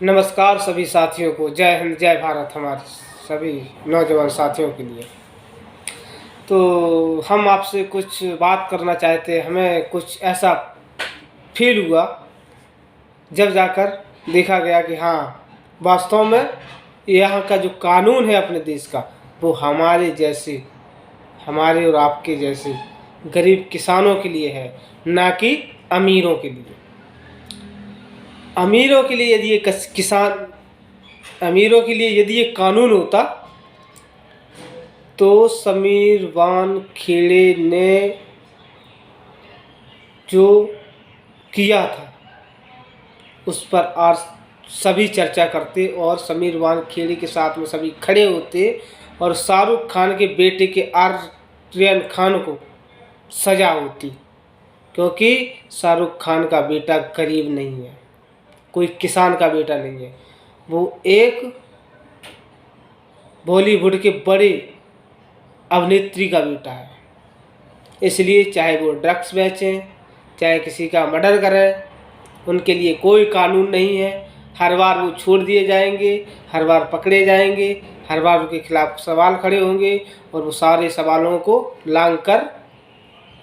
नमस्कार सभी साथियों को। जय हिंद जय भारत हमारे सभी नौजवान साथियों के लिए। तो हम आपसे कुछ बात करना चाहते हैं। हमें कुछ ऐसा फील हुआ जब जाकर देखा गया कि हाँ, वास्तव में यहाँ का जो कानून है अपने देश का, वो हमारे जैसे, हमारे और आपके जैसे गरीब किसानों के लिए है, ना कि अमीरों के लिए। अमीरों के लिए यदि ये किसान अमीरों के लिए यदि ये कानून होता तो समीर वानखेड़े ने जो किया था उस पर आज सभी चर्चा करते और समीर वानखेड़े के साथ में सभी खड़े होते और शाहरुख खान के बेटे के आर्यन खान को सजा होती, क्योंकि शाहरुख खान का बेटा गरीब नहीं है, कोई किसान का बेटा नहीं है, वो एक बॉलीवुड के बड़े अभिनेत्री का बेटा है। इसलिए चाहे वो ड्रग्स बेचें, चाहे किसी का मर्डर करें, उनके लिए कोई कानून नहीं है। हर बार वो छोड़ दिए जाएंगे, हर बार पकड़े जाएंगे, हर बार उनके खिलाफ सवाल खड़े होंगे और वो सारे सवालों को लांघ कर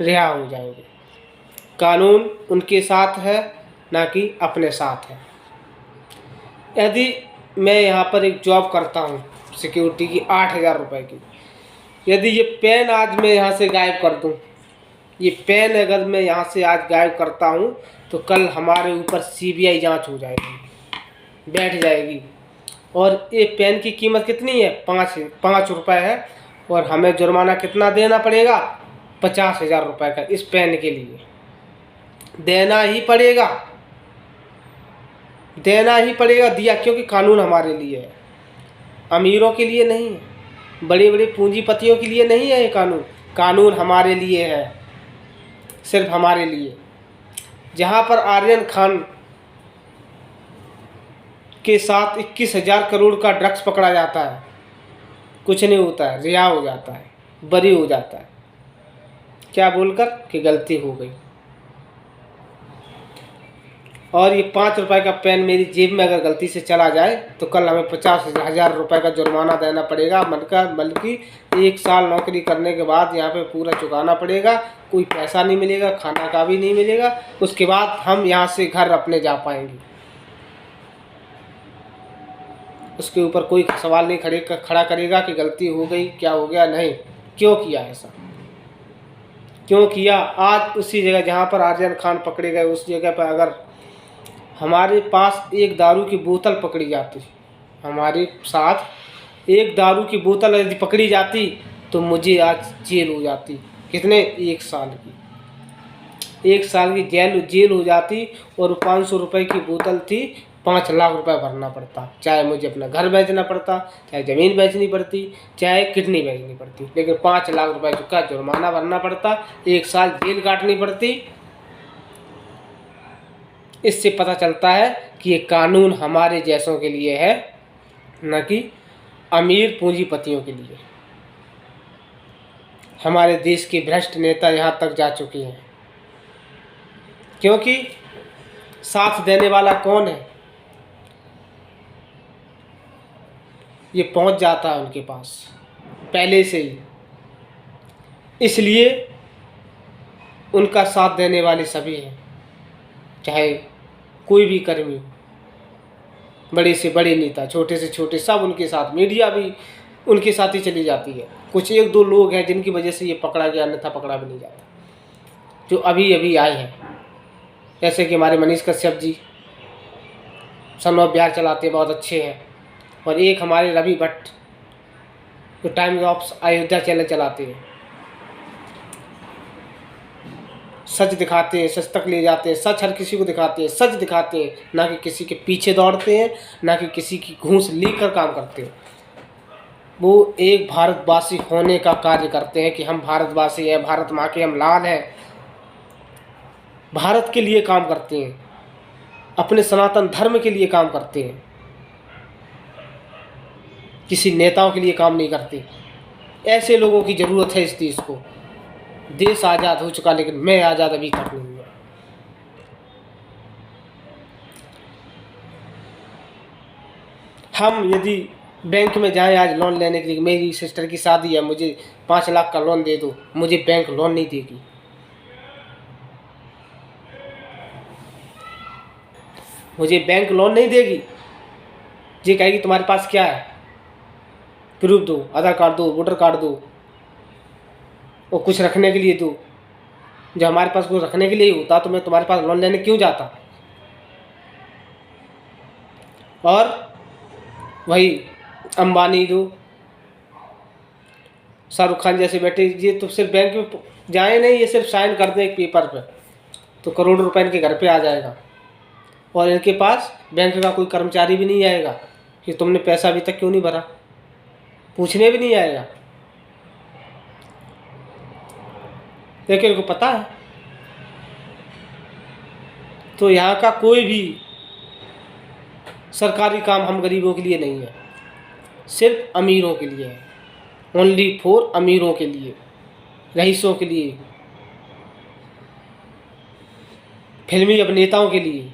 रिहा हो जाएंगे। कानून उनके साथ है, ना कि अपने साथ है। यदि मैं यहाँ पर एक जॉब करता हूँ सिक्योरिटी की 8,000 रुपये की, यदि ये पेन आज मैं यहाँ से गायब कर दूँ, ये पेन अगर मैं यहाँ से आज गायब करता हूँ तो कल हमारे ऊपर सीबीआई जांच हो जाएगी, बैठ जाएगी। और ये पेन की कीमत कितनी है? 5 रुपये है, और हमें जुर्माना कितना देना पड़ेगा? 50,000 रुपये का इस पेन के लिए देना ही पड़ेगा, देना ही पड़ेगा। दिया क्योंकि कानून हमारे लिए है, अमीरों के लिए नहीं है, बड़े बड़े पूंजीपतियों के लिए नहीं है ये कानून। कानून हमारे लिए है, सिर्फ हमारे लिए। जहाँ पर आर्यन खान के साथ 21,000 करोड़ का ड्रग्स पकड़ा जाता है, कुछ नहीं होता है, रिहा हो जाता है, बरी हो जाता है, क्या बोलकर कि गलती हो गई। और ये 5 रुपये का पेन मेरी जेब में अगर गलती से चला जाए तो कल हमें 50,000 रुपये का जुर्माना देना पड़ेगा। बल्कि 1 साल नौकरी करने के बाद यहाँ पे पूरा चुकाना पड़ेगा। कोई पैसा नहीं मिलेगा, खाना का भी नहीं मिलेगा। उसके बाद हम यहाँ से घर अपने जा पाएंगे। उसके ऊपर कोई सवाल नहीं खड़ा करेगा कि गलती हो गई, क्या हो गया, नहीं, क्यों किया ऐसा, क्यों किया। आज उसी जगह जहाँ पर आर्यन खान पकड़े गए, उस जगह पर अगर हमारे पास एक दारू की बोतल पकड़ी जाती, हमारे साथ एक दारू की बोतल यदि पकड़ी जाती तो मुझे आज जेल हो जाती। कितने? 1 साल की, 1 साल की जेल हो जाती। और 500 रुपये की बोतल थी, 5 लाख रुपए भरना पड़ता। चाहे मुझे अपना घर बेचना पड़ता, चाहे ज़मीन बेचनी पड़ती, चाहे किडनी बेचनी पड़ती, लेकिन 5 लाख रुपए का जुर्माना भरना पड़ता, 1 साल जेल काटनी पड़ती। इससे पता चलता है कि ये कानून हमारे जैसों के लिए है, न कि अमीर पूंजीपतियों के लिए। हमारे देश के भ्रष्ट नेता यहाँ तक जा चुके हैं, क्योंकि साथ देने वाला कौन है? ये पहुँच जाता है उनके पास पहले से ही, इसलिए उनका साथ देने वाले सभी हैं, चाहे कोई भी कर्मी हो, बड़े से बड़े नेता, छोटे से छोटे, सब उनके साथ। मीडिया भी उनके साथ ही चली जाती है। कुछ 1-2 लोग हैं जिनकी वजह से ये पकड़ा गया, अन्यथा पकड़ा भी नहीं जाता, जो अभी अभी आए हैं। जैसे कि हमारे मनीष कश्यप जी सनों बिहार चलाते हैं, बहुत अच्छे हैं। और एक हमारे रवि भट्ट जो टाइम्स ऑफ अयोध्या चैनल चलाते हैं, सच दिखाते हैं, सच तक ले जाते हैं, सच हर किसी को दिखाते हैं, सच दिखाते हैं, ना कि किसी के पीछे दौड़ते हैं, ना कि किसी की घूंस लेकर काम करते हैं। वो एक भारतवासी होने का कार्य करते हैं कि हम भारतवासी हैं, भारत माँ के हम लाल हैं, भारत के लिए काम करते हैं, अपने सनातन धर्म के लिए काम करते हैं, किसी नेताओं के लिए काम नहीं करते। ऐसे लोगों की ज़रूरत है इस देश को। देश आज़ाद हो चुका, लेकिन मैं आज़ाद अभी तक नहीं हुआ। हम यदि बैंक में जाएं आज लोन लेने के लिए, मेरी सिस्टर की शादी है, मुझे 5 लाख का लोन दे दो, मुझे बैंक लोन नहीं देगी। मुझे बैंक लोन नहीं देगी। ये कहेगी तुम्हारे पास क्या है, प्रूफ दो, आधार कार्ड दो, वोटर कार्ड दो, और कुछ रखने के लिए दो। जो हमारे पास कुछ रखने के लिए होता तो मैं तुम्हारे पास लोन लेने क्यों जाता। और वही अंबानी दो, शाहरुख खान जैसे बैठे, ये तो सिर्फ बैंक में जाए नहीं, ये सिर्फ साइन कर दें एक पेपर पे तो करोड़ों रुपए इनके घर पे आ जाएगा। और इनके पास बैंक का कोई कर्मचारी भी नहीं आएगा कि तुमने पैसा अभी तक क्यों नहीं भरा, पूछने भी नहीं आएगा। लेकिन इनको पता है। तो यहाँ का कोई भी सरकारी काम हम गरीबों के लिए नहीं है, सिर्फ अमीरों के लिए है। ओनली फॉर अमीरों के लिए, रईसों के लिए, फिल्मी अभिनेताओं के लिए,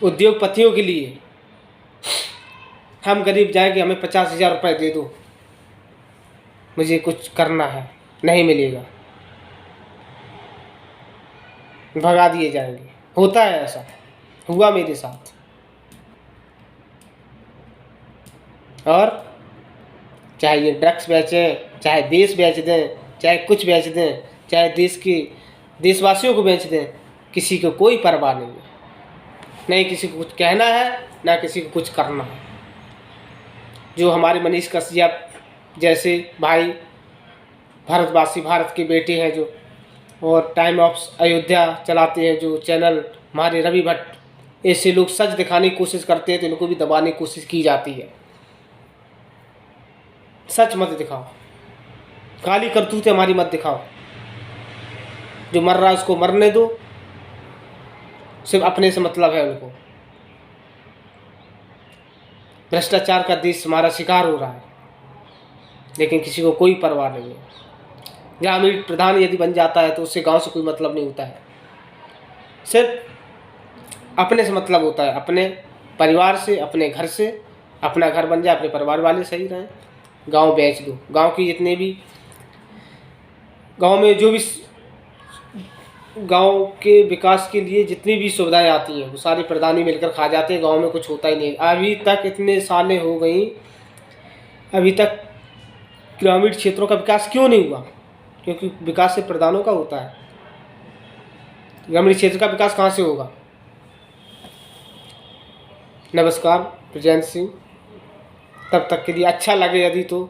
उद्योगपतियों के लिए। हम गरीब जाएंगे, हमें 50,000 रुपये दे दो, मुझे कुछ करना है, नहीं मिलेगा, भगा दिए जाएंगे। होता है ऐसा, हुआ मेरे साथ। और चाहे ये ड्रग्स बेचें, चाहे देश बेच दें, चाहे कुछ बेच दें, चाहे देश के देशवासियों को बेच दें, किसी को कोई परवाह नहीं है। नहीं किसी को कुछ कहना है, ना किसी को कुछ करना है। जो हमारे मनीष कश्यप जैसे भाई, भारतवासी, भारत के बेटे हैं जो, और टाइम ऑफ अयोध्या चलाते हैं जो चैनल, हमारे रवि भट्ट, ऐसे लोग सच दिखाने की कोशिश करते हैं तो इनको भी दबाने की कोशिश की जाती है। सच मत दिखाओ, काली करतूतें हमारी मत दिखाओ। जो मर रहा है उसको मरने दो, सिर्फ अपने से मतलब है उनको। भ्रष्टाचार का देश हमारा शिकार हो रहा है, लेकिन किसी को कोई परवाह नहीं है। ग्रामीण प्रधान यदि बन जाता है तो उससे गांव से कोई मतलब नहीं होता है, सिर्फ अपने से मतलब होता है, अपने परिवार से, अपने घर से। अपना घर बन जाए, अपने परिवार वाले सही रहें, गांव बेच दो। गांव की जितने भी, गांव में जो भी गांव के विकास के लिए जितनी भी सुविधाएं आती हैं वो सारी प्रधानी मिलकर खा जाते हैं। गांव में कुछ होता ही नहीं। अभी तक इतने सालें हो गई, अभी तक ग्रामीण क्षेत्रों का विकास क्यों नहीं हुआ? क्योंकि विकास से प्रधानों का होता है, ग्रामीण क्षेत्र का विकास कहाँ से होगा? नमस्कार, प्रजैन सिंह। तब तक के लिए अच्छा लगे यदि तो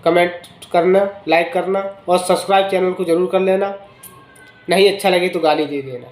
कमेंट करना, लाइक करना और सब्सक्राइब चैनल को ज़रूर कर लेना। नहीं अच्छा लगे तो गाली दे देना।